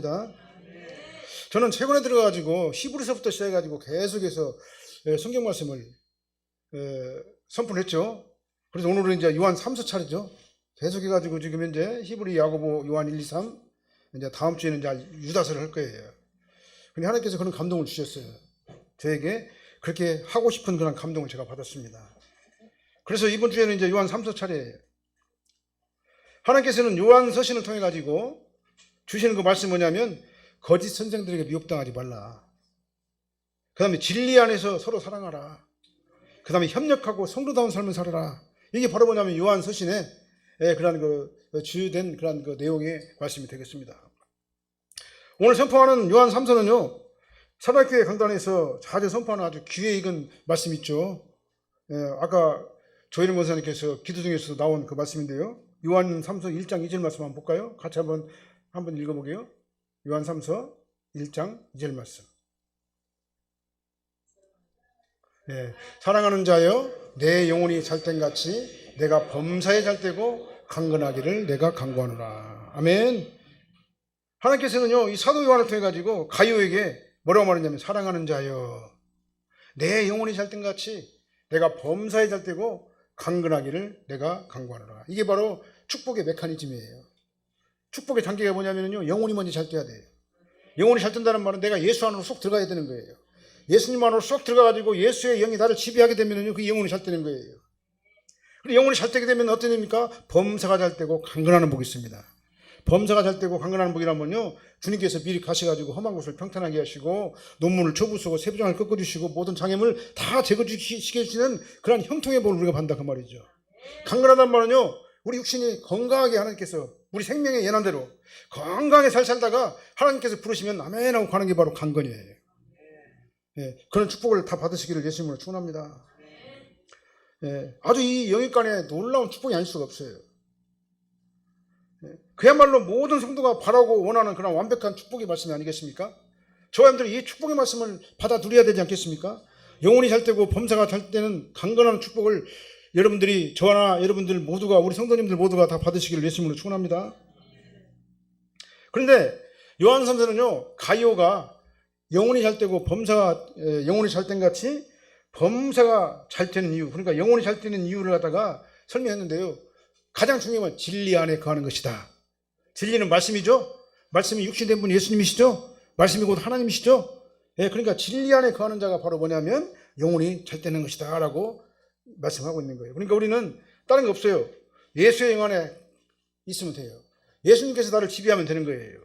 축원합니다. 저는 최근에 들어가지고 히브리서부터 시작해가지고 계속해서 성경 말씀을 선포했죠. 그래서 오늘은 이제 요한 3서 차례죠. 계속해가지고 지금 현재 히브리, 야고보, 요한 1, 2, 3, 이제 다음 주에는 이제 유다서를 할 거예요. 근데 하나님께서 그런 감동을 주셨어요. 저에게 그렇게 하고 싶은 그런 감동을 제가 받았습니다. 그래서 이번 주에는 이제 요한 3서 차례예요. 하나님께서는 요한 서신을 통해 가지고 주시는 그 말씀이 뭐냐면 거짓 선생들에게 미혹당하지 말라. 그 다음에 진리 안에서 서로 사랑하라. 그 다음에 협력하고 성도다운 삶을 살아라. 이게 바로 뭐냐면 요한 서신의 그런 주된 그런 내용의 말씀이 되겠습니다. 오늘 선포하는 요한 3서는요, 사랑교회 강단에서 자주 선포하는 아주 귀에 익은 말씀이 있죠. 아까 조혜령 권사님께서 기도 중에서 나온 그 말씀인데요. 요한 3서 1장 2절 말씀 한번 볼까요? 같이 한번 읽어보게요. 요한 3서 1장 2절 말씀. 사랑하는 자여, 내 영혼이 잘된같이 내가 범사에 잘되고 강건하기를 내가 간구하노라. 아멘. 하나님께서는요, 이 사도 요한을 통해 가지고 가요에게 뭐라고 말했냐면, 사랑하는 자여, 내 영혼이 잘된같이 내가 범사에 잘되고 강건하기를 내가 간구하노라. 이게 바로 축복의 메커니즘이에요. 축복의 단계가 뭐냐면요, 영혼이 먼저 잘 돼야 돼요. 영혼이 잘 된다는 말은 내가 예수 안으로 쏙 들어가야 되는 거예요. 예수님 안으로 쏙 들어가가지고 예수의 영이 나를 지배하게 되면요, 그 영혼이 잘 되는 거예요. 그리고 영혼이 잘 되게 되면 어떤 일입니까? 범사가 잘 되고 강건하는 복이 있습니다. 범사가 잘 되고 강건하는 복이라면요, 주님께서 미리 가셔가지고 험한 곳을 평탄하게 하시고 논문을 초부수고 세부장을 꺾어주시고 모든 장애물 다 제거시켜주시는 그런 형통의 복을 우리가 받는다 그 말이죠. 강건하다는 말은요, 우리 육신이 건강하게 하나님께서 우리 생명의 예난대로 건강하게 잘 살다가 하나님께서 부르시면 아멘 하고 가는 게 바로 강건이에요. 그런 축복을 다 받으시기를 예수님으로 축원합니다. 아주 이 영육간에 놀라운 축복이 아닐 수가 없어요. 그야말로 모든 성도가 바라고 원하는 그런 완벽한 축복의 말씀이 아니겠습니까? 저와 여러분들이 이 축복의 말씀을 받아 누려야 되지 않겠습니까? 영혼이 잘 되고 범사가 잘 되는 강건한 축복을 여러분들이, 저나 여러분들 모두가, 우리 성도님들 모두가 다 받으시기를 예수님으로 축원합니다. 그런데 요한 3서는요, 가이오가 영혼이 잘 되고 영혼이 잘 된 같이 범사가 잘 되는 이유, 그러니까 영혼이 잘 되는 이유를 갖다가 설명했는데요, 가장 중요한 건 진리 안에 거하는 것이다. 진리는 말씀이죠. 말씀이 육신된 분이 예수님이시죠. 말씀이 곧 하나님이시죠. 그러니까 진리 안에 거하는 자가 바로 뭐냐면 영혼이 잘 되는 것이다 라고 말씀하고 있는 거예요. 그러니까 우리는 다른 거 없어요. 예수의 영 안에 있으면 돼요. 예수님께서 나를 지배하면 되는 거예요.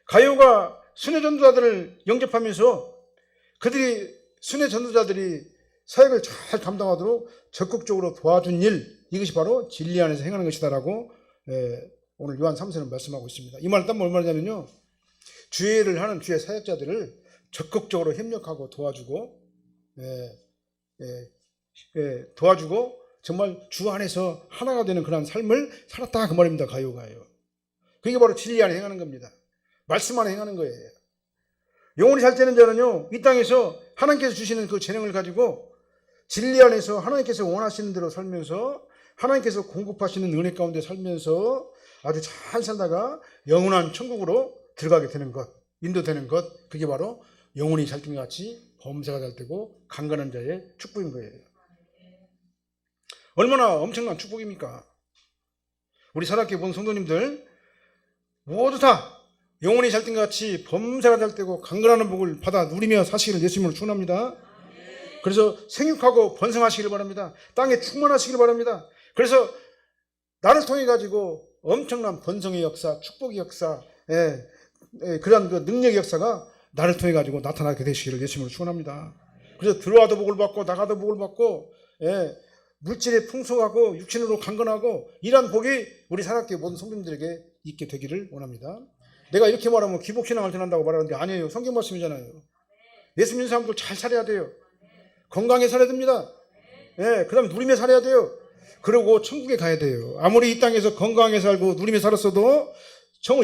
가요가 순회 전도자들을 영접하면서 순회 전도자들이 사역을 잘 감당하도록 적극적으로 도와준 일, 이것이 바로 진리 안에서 행하는 것이다라고 오늘 요한 3서는 말씀하고 있습니다. 이 말은 딴 뭘 말하냐면요, 주의 일을 하는 주의 사역자들을 적극적으로 협력하고 도와주고 정말 주 안에서 하나가 되는 그런 삶을 살았다 그 말입니다. 가요가요. 그게 바로 진리 안에 행하는 겁니다. 말씀 안에 행하는 거예요. 영혼이 잘 되는 자는요, 이 땅에서 하나님께서 주시는 그 재능을 가지고 진리 안에서 하나님께서 원하시는 대로 살면서 하나님께서 공급하시는 은혜 가운데 살면서 아주 잘 살다가 영원한 천국으로 들어가게 되는 것, 인도되는 것, 그게 바로 영혼이 잘 된 것 같이 범사가 잘 되고 강건한 자의 축복인 거예요. 얼마나 엄청난 축복입니까? 우리 사랑교회 본 성도님들 모두 다 영혼이 잘 된 것 같이 범사가 잘 되고 강건하는 복을 받아 누리며 사시기를 예수님으로 축원합니다. 그래서 생육하고 번성하시기를 바랍니다. 땅에 충만하시기를 바랍니다. 그래서 나를 통해 가지고 엄청난 번성의 역사, 축복의 역사, 그러한 그 능력의 역사가 나를 통해 가지고 나타나게 되시기를 예수님으로 축원합니다. 그래서 들어와도 복을 받고 나가도 복을 받고 물질에 풍성하고 육신으로 강건하고 이러한 복이 우리 사랑교회 모든 성도님들에게 있게 되기를 원합니다. 내가 이렇게 말하면 기복신앙을 전한다고 말하는데 아니에요. 성경 말씀이잖아요. 예수 믿는 사람들 잘 살아야 돼요. 건강에 살아야 됩니다. 그 다음에 누리며 살아야 돼요. 그리고 천국에 가야 돼요. 아무리 이 땅에서 건강하게 살고 누리며 살았어도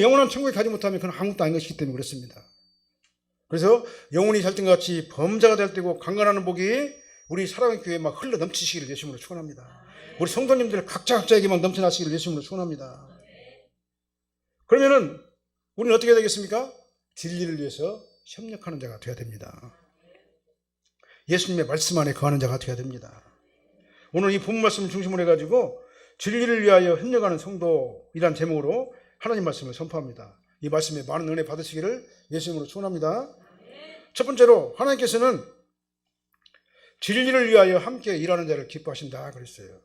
영원한 천국에 가지 못하면 그건 아무것도 아닌 것이기 때문에 그렇습니다. 그래서 영혼이 잘 된 것 같이 범자가 잘 되고 강건하는 복이 우리 사랑의 교회에 막 흘러 넘치시기를 예수님으로 축원합니다. 우리 성도님들 각자에게 막 넘쳐나시기를 예수님으로 축원합니다. 그러면은 우리는 어떻게 되겠습니까? 진리를 위해서 협력하는 자가 되어야 됩니다. 예수님의 말씀 안에 거하는 자가 되어야 됩니다. 오늘 이 본문 말씀을 중심으로 해가지고 진리를 위하여 협력하는 성도이란 제목으로 하나님 말씀을 선포합니다. 이 말씀에 많은 은혜 받으시기를 예수님으로 축원합니다. 첫 번째로 하나님께서는 진리를 위하여 함께 일하는 자를 기뻐하신다 그랬어요.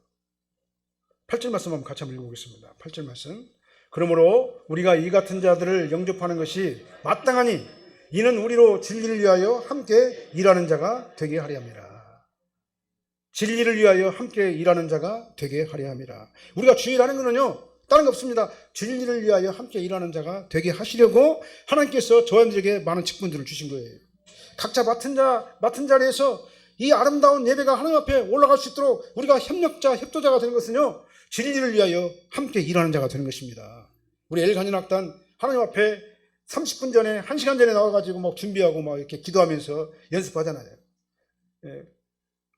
8절 말씀 한번 같이 한번 읽어보겠습니다. 8절 말씀. 그러므로 우리가 이 같은 자들을 영접하는 것이 마땅하니 이는 우리로 진리를 위하여 함께 일하는 자가 되게 하려 함이라. 진리를 위하여 함께 일하는 자가 되게 하려 함이라. 우리가 주일하는 것은요 다른 거 없습니다. 진리를 위하여 함께 일하는 자가 되게 하시려고 하나님께서 저희들에게 많은 직분들을 주신 거예요. 각자 맡은 자리에서 이 아름다운 예배가 하나님 앞에 올라갈 수 있도록 우리가 협조자가 되는 것은요 진리를 위하여 함께 일하는 자가 되는 것입니다. 우리 엘간현악단 하나님 앞에 30분 전에 1시간 전에 나와가지고 막 준비하고 막 이렇게 기도하면서 연습하잖아요. 예.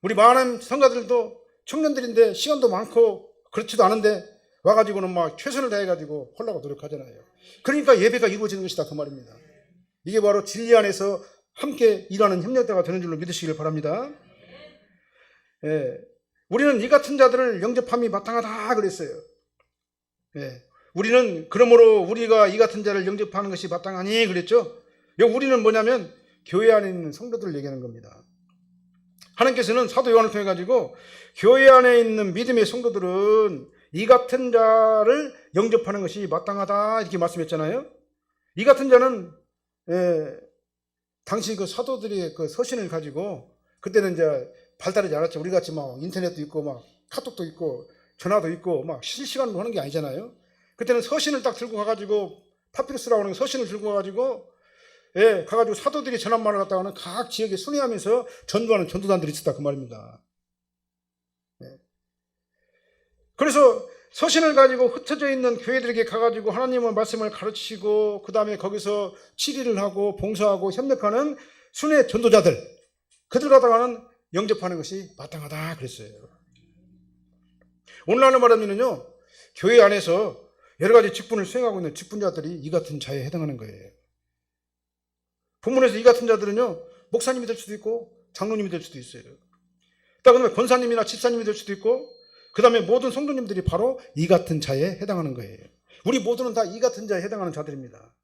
우리 많은 성가들도 청년들인데 시간도 많고 그렇지도 않은데 와가지고는 막 최선을 다해가지고 하려고 노력하잖아요. 그러니까 예배가 이루어지는 것이다 그 말입니다. 이게 바로 진리 안에서 함께 일하는 협력자가 되는 줄로 믿으시길 바랍니다. 예. 우리는 이 같은 자들을 영접함이 마땅하다 그랬어요. 예. 우리는 그러므로 우리가 이 같은 자를 영접하는 것이 마땅하니 그랬죠. 여기 우리는 뭐냐면 교회 안에 있는 성도들을 얘기하는 겁니다. 하나님께서는 사도 요한을 통해 가지고 교회 안에 있는 믿음의 성도들은 이 같은 자를 영접하는 것이 마땅하다 이렇게 말씀했잖아요. 이 같은 자는 당시 그 사도들의 그 서신을 가지고 그때는 이제 발달하지 않았죠. 우리 같이 막 인터넷도 있고 막 카톡도 있고 전화도 있고 막 실시간으로 하는 게 아니잖아요. 그때는 서신을 딱 들고 가가지고 파피루스라고 하는 서신을 들고 가가지고 가가지고 사도들이 전한말을 갖다가는 각 지역에 순회하면서 전도하는 전도단들이 있었다 그 말입니다. 그래서 서신을 가지고 흩어져 있는 교회들에게 가가지고 하나님의 말씀을 가르치고 그 다음에 거기서 치리를 하고 봉사하고 협력하는 순회 전도자들 그들 갖다가는 영접하는 것이 마땅하다 그랬어요. 오늘날로 말하면요 교회 안에서 여러 가지 직분을 수행하고 있는 직분자들이 이 같은 자에 해당하는 거예요. 본문에서 이 같은 자들은요 목사님이 될 수도 있고 장로님이 될 수도 있어요. 그다음에 권사님이나 집사님이 될 수도 있고 그 다음에 모든 성도님들이 바로 이 같은 자에 해당하는 거예요. 우리 모두는 다 이 같은 자에 해당하는 자들입니다.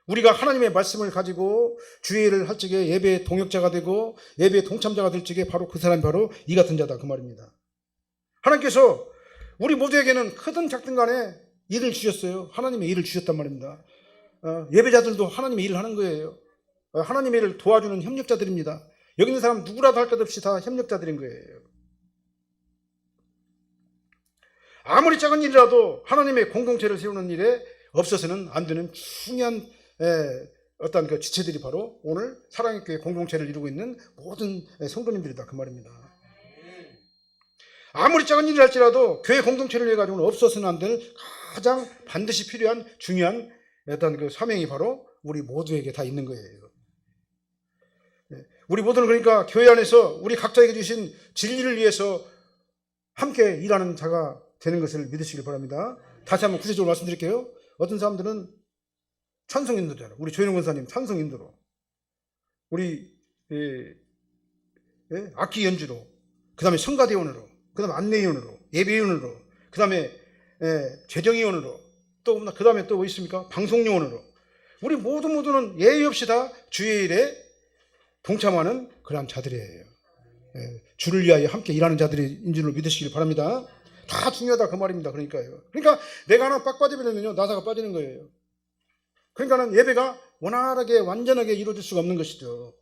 우리가 하나님의 말씀을 가지고 주의를 할 적에 예배의 동역자가 되고 예배의 동참자가 될 적에 바로 그 사람이 바로 이 같은 자다 그 말입니다. 하나님께서 우리 모두에게는 크든 작든 간에 일을 주셨어요. 하나님의 일을 주셨단 말입니다. 예배자들도 하나님의 일을 하는 거예요. 하나님의 일을 도와주는 협력자들입니다. 여기 있는 사람 누구라도 할 것 없이 다 협력자들인 거예요. 아무리 작은 일이라도 하나님의 공동체를 세우는 일에 없어서는 안 되는 중요한 어떤 그 지체들이 바로 오늘 사랑의 교회 공동체를 이루고 있는 모든 성도님들이다 그 말입니다. 아무리 작은 일을 할지라도 교회 공동체를 위해 가지고는 없어서는 안 될 가장 반드시 필요한 중요한 어떤 그 사명이 바로 우리 모두에게 다 있는 거예요. 우리 모두는 그러니까 교회 안에서 우리 각자에게 주신 진리를 위해서 함께 일하는 자가 되는 것을 믿으시길 바랍니다. 다시 한번 구체적으로 말씀드릴게요. 어떤 사람들은 찬송 인도자로, 우리 조현웅 권사님 찬송 인도로, 우리 악기 연주로, 그 다음에 성가대원으로, 그 다음에 안내위원으로, 예배위원으로, 그 다음에 재정위원으로, 또 그 다음에 또 뭐 있습니까? 방송요원으로. 우리 모두는 예의 없이 다 주의 일에 동참하는 그러한 자들이에요. 주를 위하여 함께 일하는 자들인 줄로 믿으시길 바랍니다. 다 중요하다 그 말입니다. 그러니까요. 그러니까 내가 하나 빡 빠지면요 나사가 빠지는 거예요. 그러니까는 예배가 원활하게 완전하게 이루어질 수가 없는 것이죠.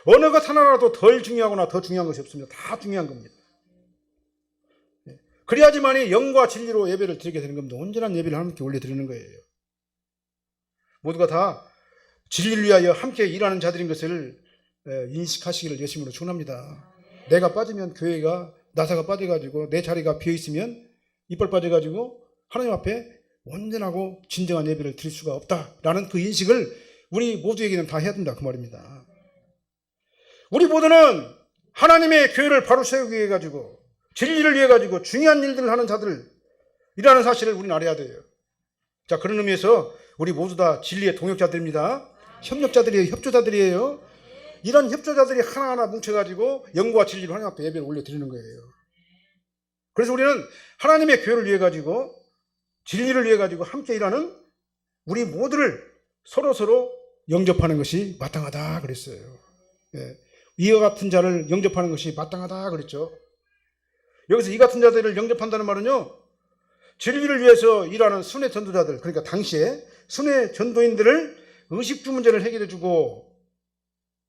어느 것 하나라도 덜 중요하거나 더 중요한 것이 없습니다. 다 중요한 겁니다. 그래야지만이 영과 진리로 예배를 드리게 되는 겁니다. 온전한 예배를 함께 올려드리는 거예요. 모두가 다 진리를 위하여 함께 일하는 자들인 것을 인식하시기를 예수님으로 축원합니다. 내가 빠지면 교회가 나사가 빠져가지고 내 자리가 비어있으면 이빨 빠져가지고 하나님 앞에 온전하고 진정한 예배를 드릴 수가 없다라는 그 인식을 우리 모두에게는 다 해야 된다 그 말입니다. 우리 모두는 하나님의 교회를 바로 세우기 위해 가지고 진리를 위해 가지고 중요한 일들을 하는 자들이라는 사실을 우리는 알아야 돼요. 자, 그런 의미에서 우리 모두 다 진리의 동역자들입니다. 협력자들이에요. 협조자들이에요. 이런 협조자들이 하나하나 뭉쳐가지고 영과 진리로 하나님 앞에 예배를 올려드리는 거예요. 그래서 우리는 하나님의 교회를 위해 가지고 진리를 위해 가지고 함께 일하는 우리 모두를 서로 영접하는 것이 마땅하다 그랬어요. 예. 이와 같은 자를 영접하는 것이 마땅하다 그랬죠. 여기서 이 같은 자들을 영접한다는 말은요, 진리를 위해서 일하는 순회 전도자들, 그러니까 당시에 순회 전도인들을 의식주 문제를 해결해주고,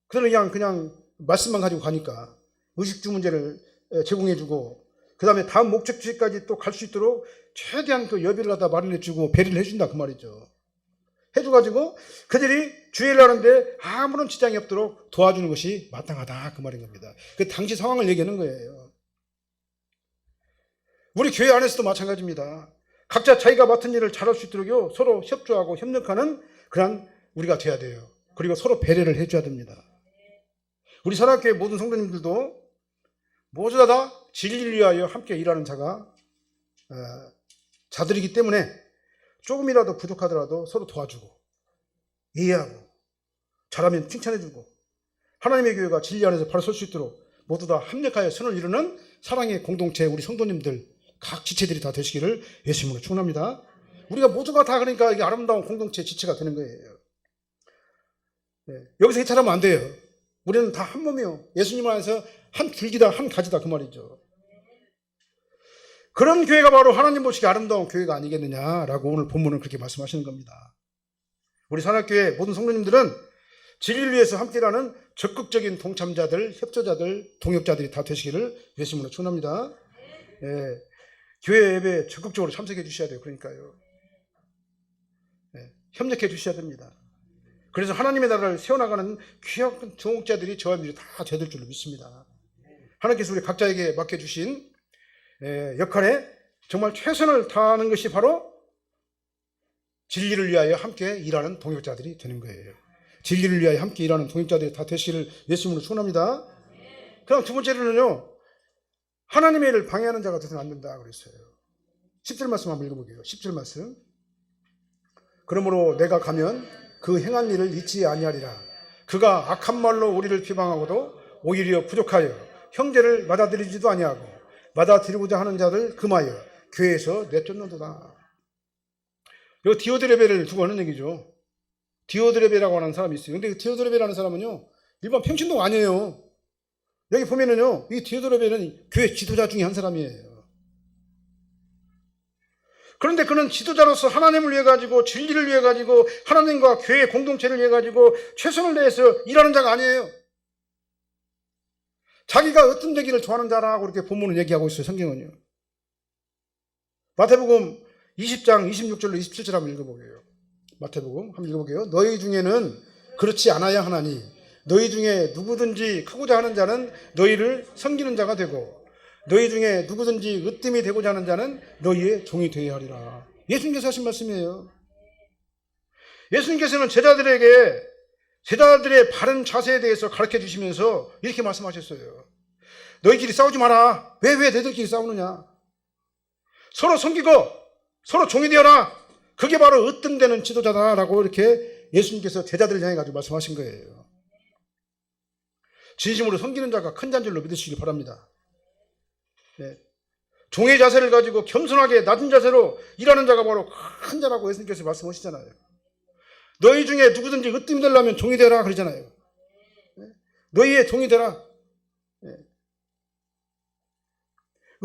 그냥 말씀만 가지고 가니까 의식주 문제를 제공해주고, 그 다음에 다음 목적지까지 또 갈 수 있도록 최대한 그 여비를 갖다 마련해주고 배려를 해준다 그 말이죠. 해줘가지고 그들이 주의를 하는데 아무런 지장이 없도록 도와주는 것이 마땅하다 그 말인 겁니다. 그 당시 상황을 얘기하는 거예요. 우리 교회 안에서도 마찬가지입니다. 각자 자기가 맡은 일을 잘할 수 있도록요 서로 협조하고 협력하는 그런 우리가 돼야 돼요. 그리고 서로 배려를 해줘야 됩니다. 우리 사랑교회 모든 성도님들도 모두 다 진리를 위하여 함께 일하는 자들이기 때문에 조금이라도 부족하더라도 서로 도와주고 이해하고 잘하면 칭찬해주고 하나님의 교회가 진리 안에서 바로 설 수 있도록 모두 다 합력하여 선을 이루는 사랑의 공동체 우리 성도님들 각 지체들이 다 되시기를 예수님으로 축원합니다. 우리가 모두가 다 그러니까 이게 아름다운 공동체 지체가 되는 거예요. 네. 여기서 해탈하면 안 돼요. 우리는 다 한 몸이요. 예수님 안에서 한 줄기다 한 가지다 그 말이죠. 그런 교회가 바로 하나님 보시기에 아름다운 교회가 아니겠느냐라고 오늘 본문은 그렇게 말씀하시는 겁니다. 우리 산악교회 모든 성도님들은 진리를 위해서 함께라는 적극적인 동참자들, 협조자들, 동역자들이 다 되시기를 예수님으로 축원합니다. 예, 교회 예배에 적극적으로 참석해 주셔야 돼요. 그러니까요. 예, 협력해 주셔야 됩니다. 그래서 하나님의 나라를 세워나가는 귀한 동역자들이 저와 여러분들이 다 되될 줄로 믿습니다. 하나님께서 우리 각자에게 맡겨주신 역할에 정말 최선을 다하는 것이 바로 진리를 위하여 함께 일하는 동역자들이 되는 거예요. 진리를 위하여 함께 일하는 동역자들이 다 되시기를 예수님으로 축원합니다. 그럼 두 번째로는요, 하나님의 일을 방해하는 자가 되서는 안 된다 그랬어요. 10절 말씀 한번 읽어볼게요. 10절 말씀. 그러므로 내가 가면 그 행한 일을 잊지 아니하리라. 그가 악한 말로 우리를 비방하고도 오히려 부족하여 형제를 받아들이지도 아니하고 받아들이고자 하는 자들 금하여 교회에서 내쫓는도다. 이거 디오드레베를 두고 하는 얘기죠. 디오드레베라고 하는 사람이 있어요. 근데 디오드레베라는 사람은요, 일반 평신도가 아니에요. 여기 보면은요, 이 디오드레베는 교회 지도자 중에 한 사람이에요. 그런데 그는 지도자로서 하나님을 위해 가지고 진리를 위해 가지고 하나님과 교회 공동체를 위해 가지고 최선을 다해서 일하는 자가 아니에요. 자기가 으뜸되기를 좋아하는 자라고 이렇게 본문을 얘기하고 있어요. 성경은요. 마태복음 20장 26절로 27절 한번 읽어보게요. 마태복음 한번 읽어보게요. 너희 중에는 그렇지 않아야 하나니 너희 중에 누구든지 크고자 하는 자는 너희를 섬기는 자가 되고 너희 중에 누구든지 으뜸이 되고자 하는 자는 너희의 종이 되어야 하리라. 예수님께서 하신 말씀이에요. 예수님께서는 제자들의 바른 자세에 대해서 가르쳐 주시면서 이렇게 말씀하셨어요. 너희끼리 싸우지 마라. 왜 너희들끼리 싸우느냐. 서로 섬기고 서로 종이 되어라. 그게 바로 으뜸되는 지도자다라고 이렇게 예수님께서 제자들을 향해 가지고 말씀하신 거예요. 진심으로 섬기는 자가 큰 자인 줄로 믿으시기 바랍니다. 네. 종의 자세를 가지고 겸손하게 낮은 자세로 일하는 자가 바로 큰 자라고 예수님께서 말씀하시잖아요. 너희 중에 누구든지 으뜸이 되려면 종이 되라 그러잖아요. 네. 너희의 종이 되라. 네.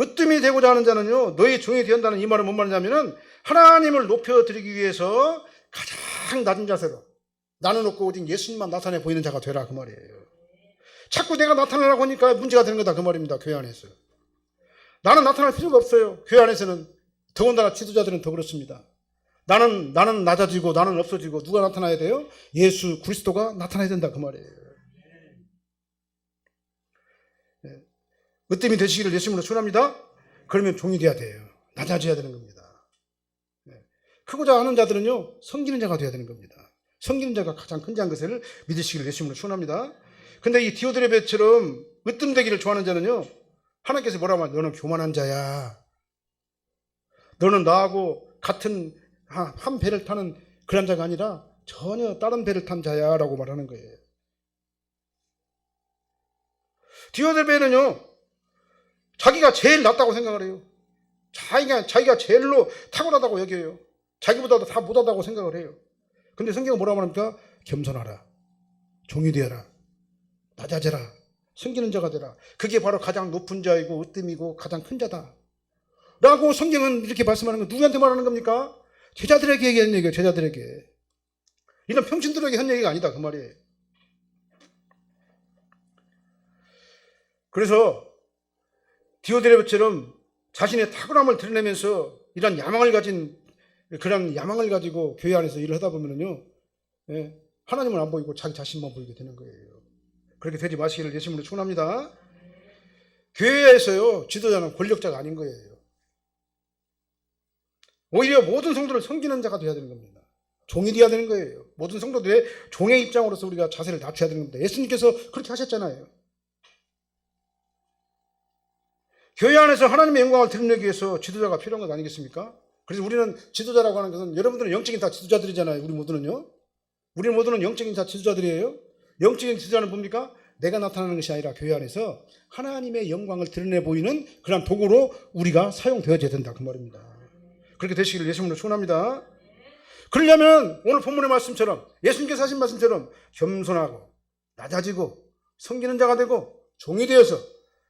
으뜸이 되고자 하는 자는요, 너희 종이 되었다는 이 말은 뭔 말이냐면은 하나님을 높여드리기 위해서 가장 낮은 자세로 나는 없고 오직 예수님만 나타내 보이는 자가 되라 그 말이에요. 자꾸 내가 나타나라고 하니까 문제가 되는 거다 그 말입니다. 교회 안에서. 나는 나타날 필요가 없어요. 교회 안에서는. 더군다나 지도자들은 더 그렇습니다. 나는 낮아지고 나는 없어지고 누가 나타나야 돼요? 예수 그리스도가 나타나야 된다 그 말이에요. 네. 으뜸이 되시기를 예수님으로 축원합니다. 그러면 종이 돼야 돼요. 낮아져야 되는 겁니다. 네. 크고자 하는 자들은요, 섬기는 자가 돼야 되는 겁니다. 섬기는 자가 가장 큰 자인 것을 믿으시기를 예수님으로 축원합니다. 근데 이 디오드레베처럼 으뜸되기를 좋아하는 자는요, 하나님께서 뭐라고 하면 너는 교만한 자야. 너는 나하고 같은 한 배를 타는 그런 자가 아니라 전혀 다른 배를 탄 자야라고 말하는 거예요. 디오드레베는요, 자기가 제일 낫다고 생각을 해요. 자기가 제일로 탁월하다고 여겨요. 자기보다도 다 못하다고 생각을 해요. 근데 성경은 뭐라고 합니까? 겸손하라, 종이 되어라, 낮아져라, 섬기는 자가 되라. 그게 바로 가장 높은 자이고 으뜸이고 가장 큰 자다 라고 성경은 이렇게 말씀하는 거. 누구한테 말하는 겁니까? 제자들에게 얘기하는 얘기예요. 제자들에게. 이런 평신들에게 한 얘기가 아니다 그 말이에요. 그래서 디오드레베처럼 자신의 탁월함을 드러내면서 이런 야망을 가진, 그런 야망을 가지고 교회 안에서 일을 하다 보면요, 하나님은 안 보이고 자기 자신만 보이게 되는 거예요. 그렇게 되지 마시기를 예수님으로 축원합니다. 교회에서요, 지도자는 권력자가 아닌 거예요. 오히려 모든 성도를 섬기는 자가 되어야 되는 겁니다. 종이 되어야 되는 거예요. 모든 성도들의 종의 입장으로서 우리가 자세를 낮춰야 되는 겁니다. 예수님께서 그렇게 하셨잖아요. 교회 안에서 하나님의 영광을 드러내기 위해서 지도자가 필요한 것 아니겠습니까? 그래서 우리는 지도자라고 하는 것은, 여러분들은 영적인 다 지도자들이잖아요. 우리 모두는 영적인 다 지도자들이에요. 영적인 지도자는 뭡니까? 내가 나타나는 것이 아니라 교회 안에서 하나님의 영광을 드러내 보이는 그런 도구로 우리가 사용되어야 된다 그 말입니다. 그렇게 되시기를 예수님으로 축원합니다. 그러려면 오늘 본문의 말씀처럼, 예수님께서 하신 말씀처럼 겸손하고 낮아지고 섬기는 자가 되고 종이 되어서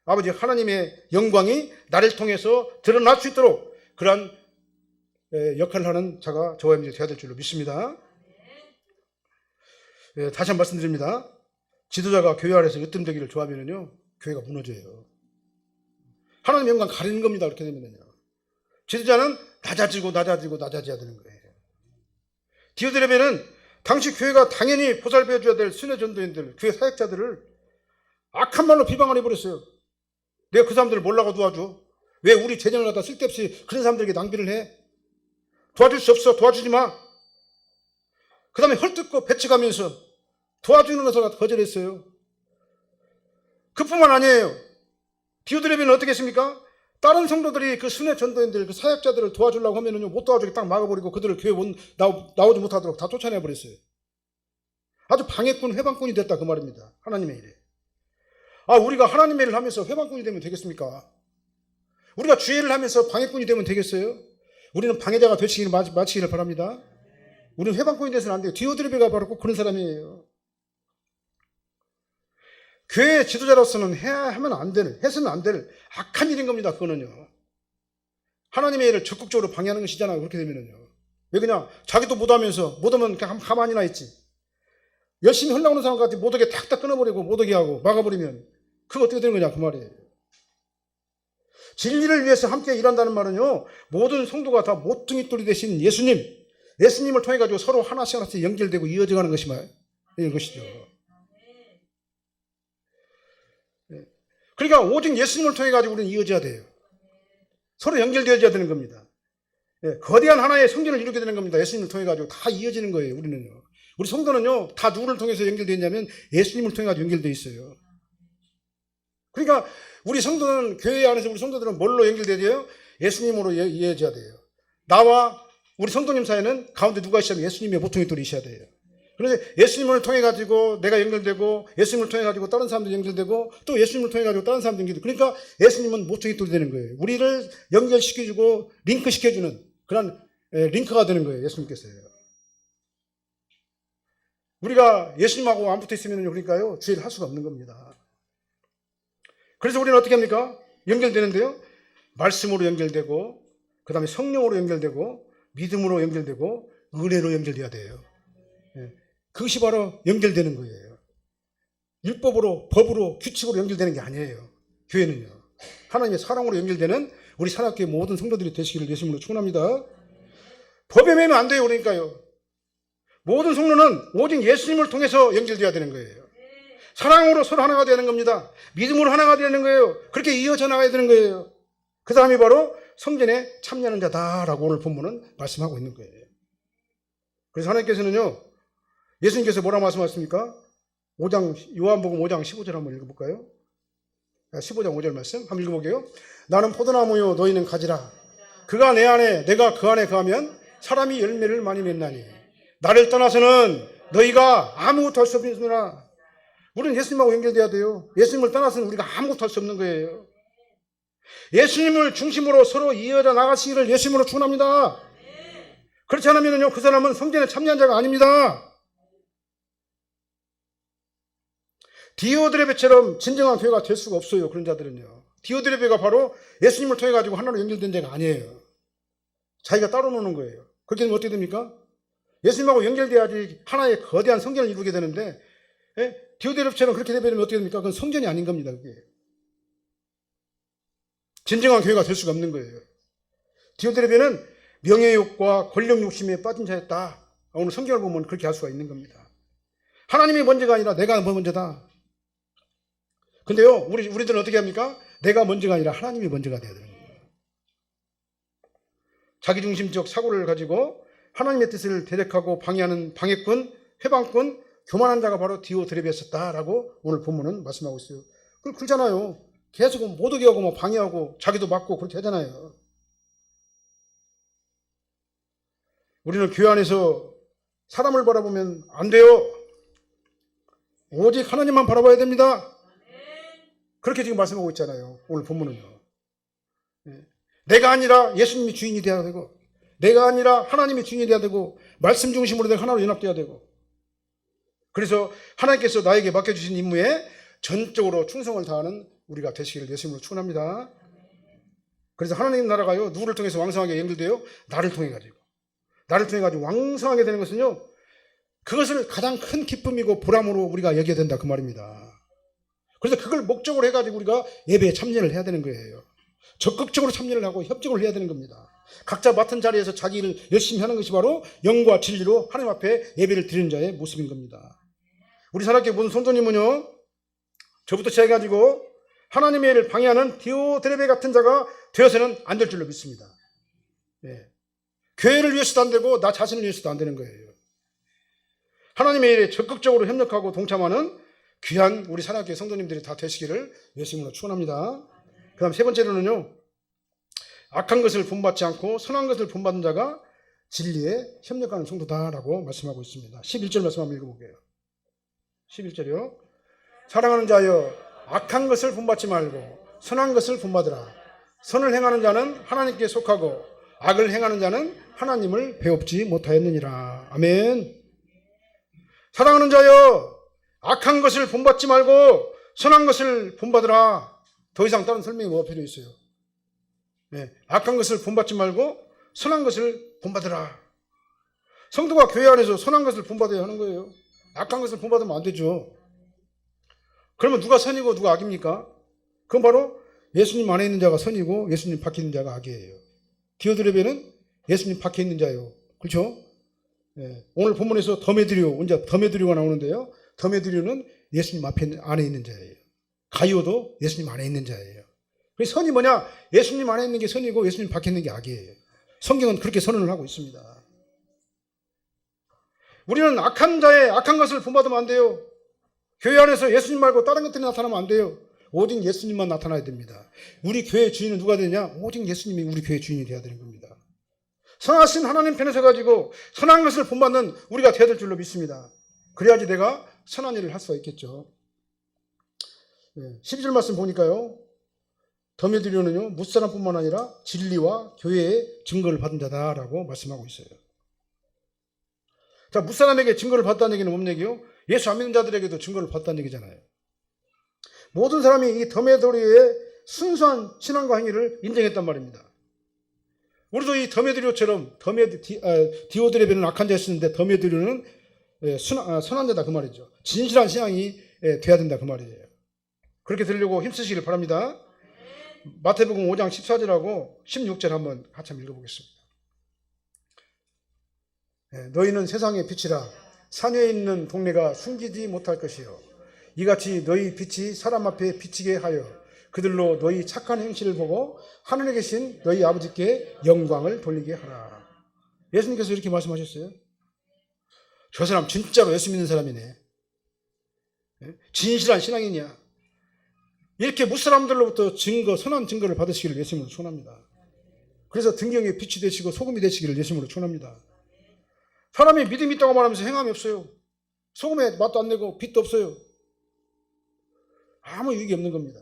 아버지 하나님의 영광이 나를 통해서 드러날 수 있도록 그러한 역할을 하는 자가 저와 여러분이 되어야 될 줄로 믿습니다. 다시 한번 말씀드립니다. 지도자가 교회 안에서 으뜸되기를 좋아하면요, 교회가 무너져요. 하나님의 영광 가리는 겁니다. 그렇게 되면요, 지도자는 낮아져야 되는 거예요. 디오드레베는 당시 교회가 당연히 보살펴줘야 될 순회 전도인들, 교회 사역자들을 악한 말로 비방을 해버렸어요. 내가 그 사람들을 몰라고 도와줘? 왜 우리 재정을 갖다 쓸데없이 그런 사람들에게 낭비를 해? 도와줄 수 없어. 도와주지 마. 그 다음에 헐뜯고 배척하면서 도와주는 것을 거절했어요. 그뿐만 아니에요. 디오드레베는 어떻게 했습니까? 다른 성도들이 그 순회 전도인들, 그 사역자들을 도와주려고 하면은요, 못 도와주게 딱 막아버리고 그들을 교회 나오지 못하도록 다 쫓아내버렸어요. 아주 방해꾼, 회방꾼이 됐다 그 말입니다. 하나님의 일에. 우리가 하나님의 일을 하면서 회방꾼이 되면 되겠습니까? 우리가 주의 일을 하면서 방해꾼이 되면 되겠어요? 우리는 방해자가 되시기를 마치기를 바랍니다. 우리는 회방꾼이 돼서는 안 돼요. 디오드레베가 바로 꼭 그런 사람이에요. 교회 지도자로서는 해서는 안 될 악한 일인 겁니다. 그거는요. 하나님의 일을 적극적으로 방해하는 것이잖아요. 그렇게 되면은요. 왜 그냥 자기도 못하면서, 못하면 그냥 가만히나 있지. 열심히 흘러오는 사람까지 못하게 탁탁 끊어버리고 못하게 하고 막아버리면 그거 어떻게 되는 거냐 그 말이에요. 진리를 위해서 함께 일한다는 말은요, 모든 성도가 다 모퉁이 돌이 되신 예수님을 통해 가지고 서로 하나씩 연결되고 이어져가는 이런 것이죠. 그러니까 오직 예수님을 통해 가지고 우리는 이어져야 돼요. 서로 연결되어져야 되는 겁니다. 거대한 하나의 성전을 이루게 되는 겁니다. 예수님을 통해 가지고 다 이어지는 거예요. 우리 성도는요, 다 누구를 통해서 연결되어 있냐면 예수님을 통해 가지고 연결되어 있어요. 그러니까 우리 성도는, 교회 안에서 우리 성도들은 뭘로 연결되어요? 예수님으로 이어져야 돼요. 나와 우리 성도님 사이에는 가운데 누가 있으면 예수님의 모퉁이 돌이 있어야 돼요. 그래서 예수님을 통해 가지고 내가 연결되고, 예수님을 통해 가지고 다른 사람들 연결되고, 또 예수님을 통해 가지고 다른 사람들 연결되고, 그러니까 예수님은 모퉁이 돌이 되는 거예요. 우리를 연결시켜주고 링크시켜주는 그런 링크가 되는 거예요. 예수님께서요. 우리가 예수님하고 안 붙어 있으면 그러니까요, 주의를 할 수가 없는 겁니다. 그래서 우리는 어떻게 합니까? 연결되는데요, 말씀으로 연결되고, 그 다음에 성령으로 연결되고, 믿음으로 연결되고, 은혜로 연결돼야 돼요. 그것이 바로 연결되는 거예요. 율법으로, 법으로, 규칙으로 연결되는 게 아니에요. 교회는요, 하나님의 사랑으로 연결되는 우리 산악교회 모든 성도들이 되시기를 예수님으로 축원합니다. 법에 매면 안 돼요. 그러니까요, 모든 성도는 오직 예수님을 통해서 연결돼야 되는 거예요. 사랑으로 서로 하나가 되는 겁니다. 믿음으로 하나가 되는 거예요. 그렇게 이어져 나가야 되는 거예요. 그 사람이 바로 성전에 참여하는 자다라고 오늘 본문은 말씀하고 있는 거예요. 그래서 하나님께서는요, 예수님께서 뭐라고 말씀하셨습니까? 요한복음 5장 15절 한번 읽어볼까요? 15장 5절 말씀 한번 읽어볼게요. 나는 포도나무요, 너희는 가지라. 그가 내 안에, 내가 그 안에 거하면 사람이 열매를 많이 맺나니 나를 떠나서는 너희가 아무것도 할 수 없느니라. 우리는 예수님하고 연결돼야 돼요. 예수님을 떠나서는 우리가 아무것도 할 수 없는 거예요. 예수님을 중심으로 서로 이어져 나가시기를 예수님으로 축원합니다. 그렇지 않으면요, 그 사람은 성전에 참여한 자가 아닙니다. 디오드레베처럼 진정한 교회가 될 수가 없어요. 그런 자들은요. 디오드레베가 바로 예수님을 통해 가지고 하나로 연결된 자가 아니에요. 자기가 따로 노는 거예요. 그렇게 되면 어떻게 됩니까? 예수님하고 연결돼야지 하나의 거대한 성전을 이루게 되는데, 디오드레베처럼 그렇게 되면 어떻게 됩니까? 그건 성전이 아닌 겁니다. 그게 진정한 교회가 될 수가 없는 거예요. 디오드레베는 명예욕과 권력 욕심에 빠진 자였다. 오늘 성경을 보면 그렇게 할 수가 있는 겁니다. 하나님이 먼저가 아니라 내가 먼저다. 근데요, 우리들은 어떻게 합니까? 내가 먼저가 아니라 하나님이 먼저가 돼야 되는 거예요. 자기중심적 사고를 가지고 하나님의 뜻을 대적하고 방해하는 방해꾼, 회방꾼, 교만한 자가 바로 디오드레베였었다라고 오늘 본문은 말씀하고 있어요. 그렇잖아요. 계속 못 오게 하고 방해하고 자기도 맞고 그렇게 하잖아요. 우리는 교회 안에서 사람을 바라보면 안 돼요. 오직 하나님만 바라봐야 됩니다. 그렇게 지금 말씀하고 있잖아요. 오늘 본문은요. 내가 아니라 예수님이 주인이 되어야 되고, 내가 아니라 하나님이 주인이 되어야 되고, 말씀 중심으로 내가 하나로 연합되어야 되고, 그래서 하나님께서 나에게 맡겨주신 임무에 전적으로 충성을 다하는 우리가 되시기를 예수님으로 축원합니다. 그래서 하나님 나라가요, 누구를 통해서 왕성하게 연결돼요? 나를 통해 가지고. 나를 통해 가지고 왕성하게 되는 것은요, 그것을 가장 큰 기쁨이고 보람으로 우리가 여겨야 된다 그 말입니다. 그래서 그걸 목적으로 해가지고 우리가 예배에 참여를 해야 되는 거예요. 적극적으로 참여를 하고 협력을 해야 되는 겁니다. 각자 맡은 자리에서 자기 일을 열심히 하는 것이 바로 영과 진리로 하나님 앞에 예배를 드리는 자의 모습인 겁니다. 우리 사랑교회 모든 성도님은요, 저부터 시작해가지고 하나님의 일을 방해하는 디오드레베 같은 자가 되어서는 안 될 줄로 믿습니다. 네. 교회를 위해서도 안 되고 나 자신을 위해서도 안 되는 거예요. 하나님의 일에 적극적으로 협력하고 동참하는 귀한 우리 사랑교회 성도님들이 다 되시기를 예수님으로 축원합니다. 그 다음 세 번째로는요, 악한 것을 본받지 않고 선한 것을 본받는 자가 진리에 협력하는 성도다라고 말씀하고 있습니다. 11절 말씀 한번 읽어볼게요. 11절이요. 사랑하는 자여, 악한 것을 본받지 말고 선한 것을 본받으라. 선을 행하는 자는 하나님께 속하고 악을 행하는 자는 하나님을 배웁지 못하였느니라. 아멘. 사랑하는 자여, 악한 것을 본받지 말고 선한 것을 본받으라. 더 이상 다른 설명이 뭐가 필요 있어요? 네, 악한 것을 본받지 말고 선한 것을 본받으라. 성도가 교회 안에서 선한 것을 본받아야 하는 거예요. 악한 것을 본받으면 안 되죠. 그러면 누가 선이고 누가 악입니까? 그건 바로 예수님 안에 있는 자가 선이고 예수님 밖에 있는 자가 악이에요. 디오드레베는 예수님 밖에 있는 자예요. 그렇죠? 네. 오늘 본문에서 더메드리오, 이제 더메드리오가 나오는데요. 더메드리오는 예수님 안에 있는 자예요. 가이오도 예수님 안에 있는 자예요. 그래서 선이 뭐냐? 예수님 안에 있는 게 선이고 예수님 밖에 있는 게 악이에요. 성경은 그렇게 선언을 하고 있습니다. 우리는 악한 자의 악한 것을 본받으면 안 돼요. 교회 안에서 예수님 말고 다른 것들이 나타나면 안 돼요. 오직 예수님만 나타나야 됩니다. 우리 교회의 주인은 누가 되냐? 오직 예수님이 우리 교회의 주인이 되어야 되는 겁니다. 선하신 하나님 편에 서가지고 선한 것을 본받는 우리가 되어야 될 줄로 믿습니다. 그래야지 내가 선한 일을 할 수가 있겠죠. 12절 말씀 보니까요, 더메드리오는요, 무사람뿐만 아니라 진리와 교회의 증거를 받은 자다라고 말씀하고 있어요. 자, 무사람에게 증거를 받았다는 얘기는 뭔 얘기요? 예수 안 믿는 자들에게도 증거를 받았다는 얘기잖아요. 모든 사람이 이 더메드리오의 순수한 신앙과 행위를 인정했단 말입니다. 우리도 이 더메드리오처럼 디오드레베는 악한 자였는데 더메드리오는 선한 자다 그 말이죠. 진실한 신앙이 돼야 된다 그 말이에요. 그렇게 되려고 힘쓰시길 바랍니다. 마태복음 5장 14절하고 16절 한번 같이 읽어보겠습니다. 너희는 세상의 빛이라. 산 위에 있는 동네가 숨기지 못할 것이요, 이같이 너희 빛이 사람 앞에 비치게 하여 그들로 너희 착한 행실을 보고 하늘에 계신 너희 아버지께 영광을 돌리게 하라. 예수님께서 이렇게 말씀하셨어요. 저 사람 진짜로 예수 믿는 사람이네, 진실한 신앙이냐, 이렇게 무사람들로부터 증거, 선한 증거를 받으시기를 예수님으로 축원합니다. 그래서 등경의 빛이 되시고 소금이 되시기를 예수님으로 축원합니다. 사람이 믿음이 있다고 말하면서 행함이 없어요. 소금에 맛도 안 내고 빛도 없어요. 아무 유익이 없는 겁니다.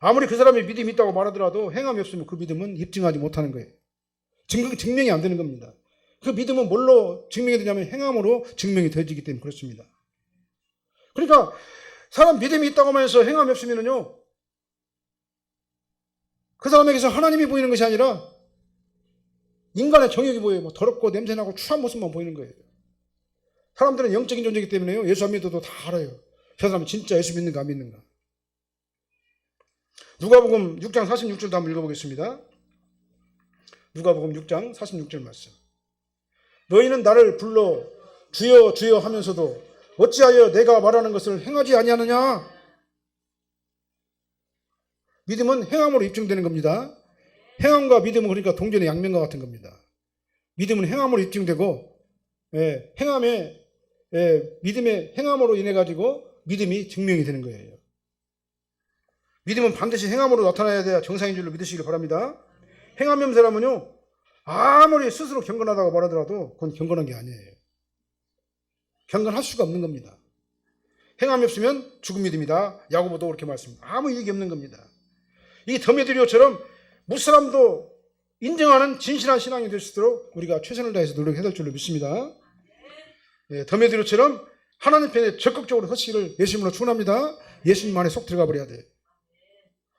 아무리 그 사람이 믿음이 있다고 말하더라도 행함이 없으면 그 믿음은 입증하지 못하는 거예요. 증명이 안 되는 겁니다. 그 믿음은 뭘로 증명이 되냐면 행함으로 증명이 되어지기 때문에 그렇습니다. 그러니까 사람 믿음이 있다고 하면서 행함이 없으면요, 그 사람에게서 하나님이 보이는 것이 아니라 인간의 정욕이 보여요. 뭐 더럽고 냄새나고 추한 모습만 보이는 거예요. 사람들은 영적인 존재이기 때문에요, 예수 안 믿어도 다 알아요. 저 사람은 진짜 예수 믿는가 안 믿는가. 누가복음 6장 46절도 한번 읽어보겠습니다. 누가복음 6장 46절 말씀. 너희는 나를 불러 주여 주여 하면서도 어찌하여 내가 말하는 것을 행하지 아니하느냐. 믿음은 행함으로 입증되는 겁니다. 행함과 믿음은 그러니까 동전의 양면과 같은 겁니다. 믿음은 행함으로 입증되고, 믿음의 행함으로 인해 가지고 믿음이 증명이 되는 거예요. 믿음은 반드시 행함으로 나타나야 돼야 정상인 줄로 믿으시길 바랍니다. 행함이 없는 사람은요, 아무리 스스로 경건하다고 말하더라도 그건 경건한 게 아니에요. 경건할 수가 없는 겁니다. 행함이 없으면 죽은 믿음이다. 야고보도 그렇게 말씀합니다. 아무 이익이 없는 겁니다. 이 데메드리오처럼 무사람도 인정하는 진실한 신앙이 될 수 있도록 우리가 최선을 다해서 노력해야 될 줄로 믿습니다. 데메드리오처럼 하나님 편에 적극적으로 서시기를 예수님으로 축원합니다. 예수님 안에 속 들어가 버려야 돼요.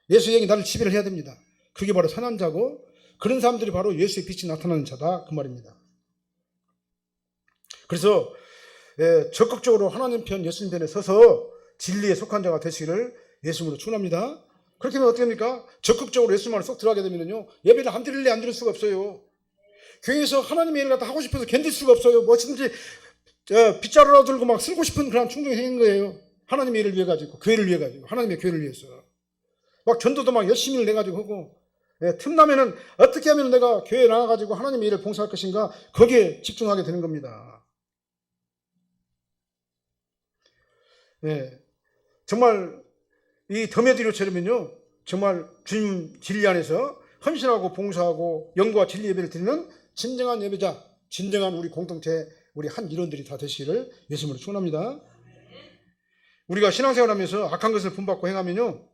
예수에게 나를 지배를 해야 됩니다. 그게 바로 선한 자고, 그런 사람들이 바로 예수의 빛이 나타나는 자다, 그 말입니다. 그래서 적극적으로 하나님 편, 예수님 편에 서서 진리에 속한 자가 되시기를 예수님으로 축원합니다. 그렇게 하면 어떻게 됩니까? 적극적으로 예수님 안에 쏙 들어가게 되면요, 예배를 안 드릴래 안 드릴 수가 없어요. 교회에서 하나님의 일을 갖다 하고 싶어서 견딜 수가 없어요. 뭐든지 빗자루라도 들고 막 쓸고 싶은 그런 충동이 생긴 거예요. 하나님의 일을 위해 가지고, 교회를 위해 가지고, 하나님의 교회를 위해서 막 전도도 막 열심히 내 가지고 하고, 틈나면은 어떻게 하면 내가 교회에 나가 가지고 하나님의 일을 봉사할 것인가, 거기에 집중하게 되는 겁니다. 정말 이 데메드리오처럼은요, 정말 주님 진리 안에서 헌신하고 봉사하고 영과 진리 예배를 드리는 진정한 예배자, 진정한 우리 공동체, 우리 한 일원들이 다 되시기를 예수님으로 축원합니다. 우리가 신앙생활하면서 악한 것을 본받고 행하면요,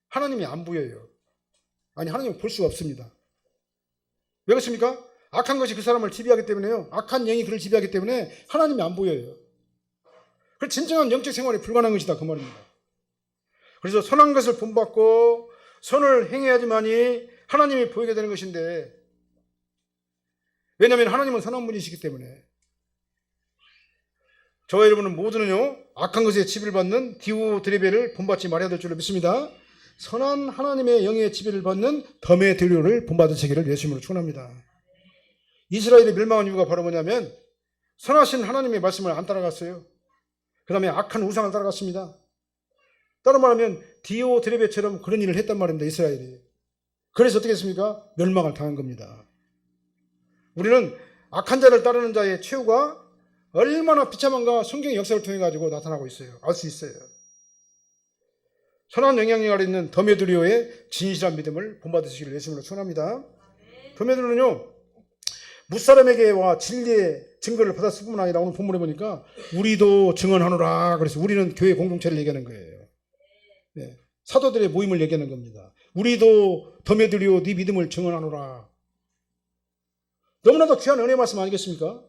하나님이 안 보여요. 아니, 하나님은 볼 수가 없습니다. 왜 그렇습니까? 악한 것이 그 사람을 지배하기 때문에요. 악한 영이 그를 지배하기 때문에 하나님이 안 보여요. 그래서 진정한 영적 생활이 불가능한 것이다, 그 말입니다. 그래서 선한 것을 본받고 선을 행해야지만이 하나님이 보이게 되는 것인데, 왜냐하면 하나님은 선한 분이시기 때문에. 저와 여러분은 모두는요, 악한 것에 지배를 받는 디오드레베를 본받지 말아야 될 줄로 믿습니다. 선한 하나님의 영의 지배를 받는 데메드리오를 본받으시기를 예수님으로 축원합니다. 이스라엘이 멸망한 이유가 바로 뭐냐면 선하신 하나님의 말씀을 안 따라갔어요. 그 다음에 악한 우상을 따라갔습니다. 따로 말하면 디오드레베처럼 그런 일을 했단 말입니다, 이스라엘이. 그래서 어떻게 했습니까? 멸망을 당한 겁니다. 우리는 악한 자를 따르는 자의 최후가 얼마나 비참한가 성경의 역사를 통해 가지고 나타나고 있어요. 알 수 있어요. 선한 영향력 아래 있는 데메드리오의 진실한 믿음을 본받으시기를 예수님으로 축원합니다. 데메드리오는요, 무사람에게 와 진리의 증거를 받았을 뿐만 아니라 오늘 본문에 보니까 우리도 증언하노라. 그래서 우리는 교회 공동체를 얘기하는 거예요. 사도들의 모임을 얘기하는 겁니다. 우리도 데메드리오 네 믿음을 증언하노라. 너무나도 귀한 은혜 말씀 아니겠습니까?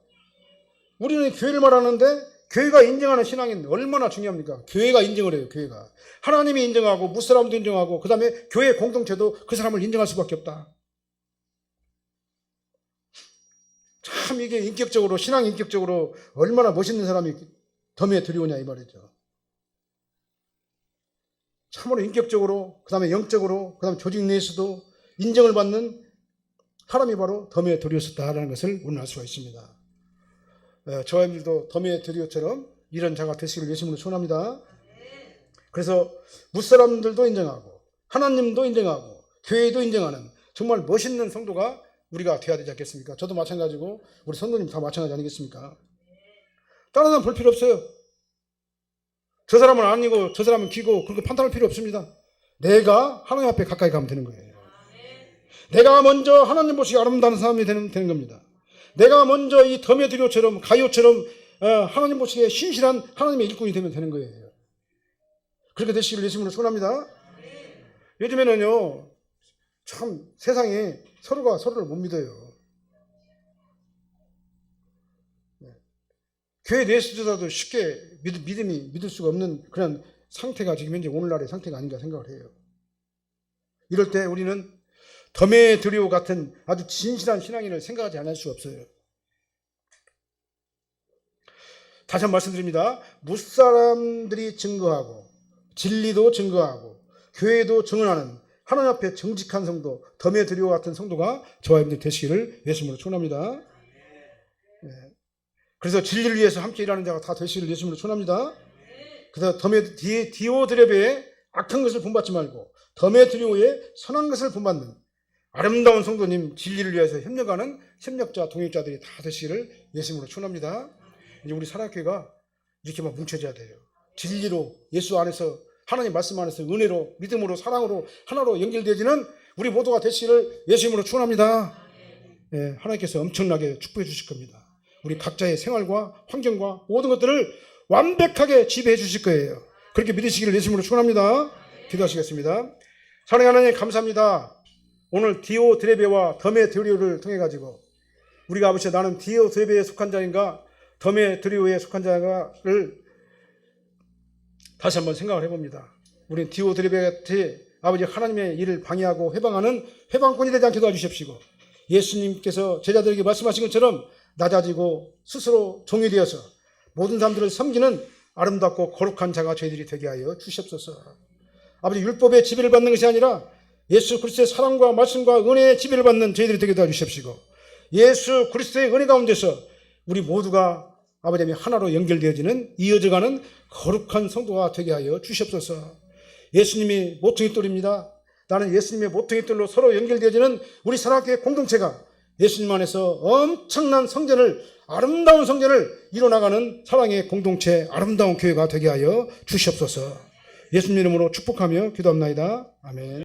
우리는 교회를 말하는데 교회가 인정하는 신앙이 얼마나 중요합니까? 교회가 인정을 해요. 교회가 하나님이 인정하고 무사람도 인정하고 그 다음에 교회 공동체도 그 사람을 인정할 수밖에 없다. 참 이게 인격적으로, 신앙 인격적으로 얼마나 멋있는 사람이 데메드리오냐 이 말이죠. 참으로 인격적으로, 그 다음에 영적으로, 그 다음에 조직 내에서도 인정을 받는 사람이 바로 데메드리오였다라는 것을 오늘 알 수가 있습니다. 저와 여러분들도 데메드리오처럼 이런 자가 되시기를 예수님으로 축원합니다. 그래서 무사람들도 인정하고 하나님도 인정하고 교회도 인정하는 정말 멋있는 성도가 우리가 되어야 되지 않겠습니까? 저도 마찬가지고 우리 성도님 다 마찬가지 아니겠습니까? 다른 사람 볼 필요 없어요. 저 사람은 아니고 저 사람은 기고 그렇게 판단할 필요 없습니다. 내가 하나님 앞에 가까이 가면 되는 거예요. 내가 먼저 하나님 보시기 아름다운 사람이 되는 겁니다. 내가 먼저 이 더메드리오처럼 가이오처럼 하나님 보시기에 신실한 하나님의 일꾼이 되면 되는 거예요. 그렇게 되시기를 예수님으로 축원합니다. 요즘에는요, 참 세상에 서로가 서로를 못 믿어요. 교회 내에서도 쉽게 믿을 수가 없는 그런 상태가 지금 현재 오늘날의 상태가 아닌가 생각을 해요. 이럴 때 우리는 더메드리오 같은 아주 진실한 신앙인을 생각하지 않을 수 없어요. 다시 한번 말씀드립니다. 무사람들이 증거하고 진리도 증거하고 교회도 증언하는 하나님 앞에 정직한 성도, 더메드리오 같은 성도가 저와 여러분들 되시기를 예수님으로 축원합니다. 그래서 진리를 위해서 함께 일하는 자가 다 되시기를 예수님으로 축원합니다. 그래서 디오드레베의 악한 것을 본받지 말고 더메드리오의 선한 것을 본받는 아름다운 성도님, 진리를 위해서 협력하는 협력자, 동역자들이 다 되시기를 예수님으로 축원합니다. 이제 우리 사랑교회가 이렇게 막 뭉쳐져야 돼요. 진리로 예수 안에서 하나님 말씀 안에서 은혜로 믿음으로 사랑으로 하나로 연결되어지는 우리 모두가 되시기를 예수님으로 축원합니다. 예, 하나님께서 엄청나게 축복해 주실 겁니다. 우리 각자의 생활과 환경과 모든 것들을 완벽하게 지배해 주실 거예요. 그렇게 믿으시기를 예수님으로 축원합니다. 기도하시겠습니다. 사랑하는 하나님 감사합니다. 오늘 디오드레베와 더메드리오를 통해 가지고 우리가 아버지 나는 디오드레베에 속한 자인가 더메드리오에 속한 자가를 다시 한번 생각을 해봅니다. 우리는 디오드레베한테 아버지 하나님의 일을 방해하고 해방하는 해방꾼이 되지 않게 도와주십시고 예수님께서 제자들에게 말씀하신 것처럼 낮아지고 스스로 종이 되어서 모든 사람들을 섬기는 아름답고 거룩한 자가 저희들이 되게 하여 주시옵소서. 아버지 율법의 지배를 받는 것이 아니라 예수 그리스도의 사랑과 말씀과 은혜의 지배를 받는 저희들이 되게 도와주십시고 예수 그리스도의 은혜 가운데서 우리 모두가 아버지 하나로 연결되어지는 이어져가는 거룩한 성도가 되게 하여 주시옵소서. 예수님이 모퉁이 돌입니다. 나는 예수님의 모퉁이 돌로 서로 연결되어지는 우리 사랑교회 공동체가 예수님 안에서 엄청난 성전을 아름다운 성전을 이뤄나가는 사랑의 공동체 아름다운 교회가 되게 하여 주시옵소서. 예수님 이름으로 축복하며 기도합나이다. 아멘.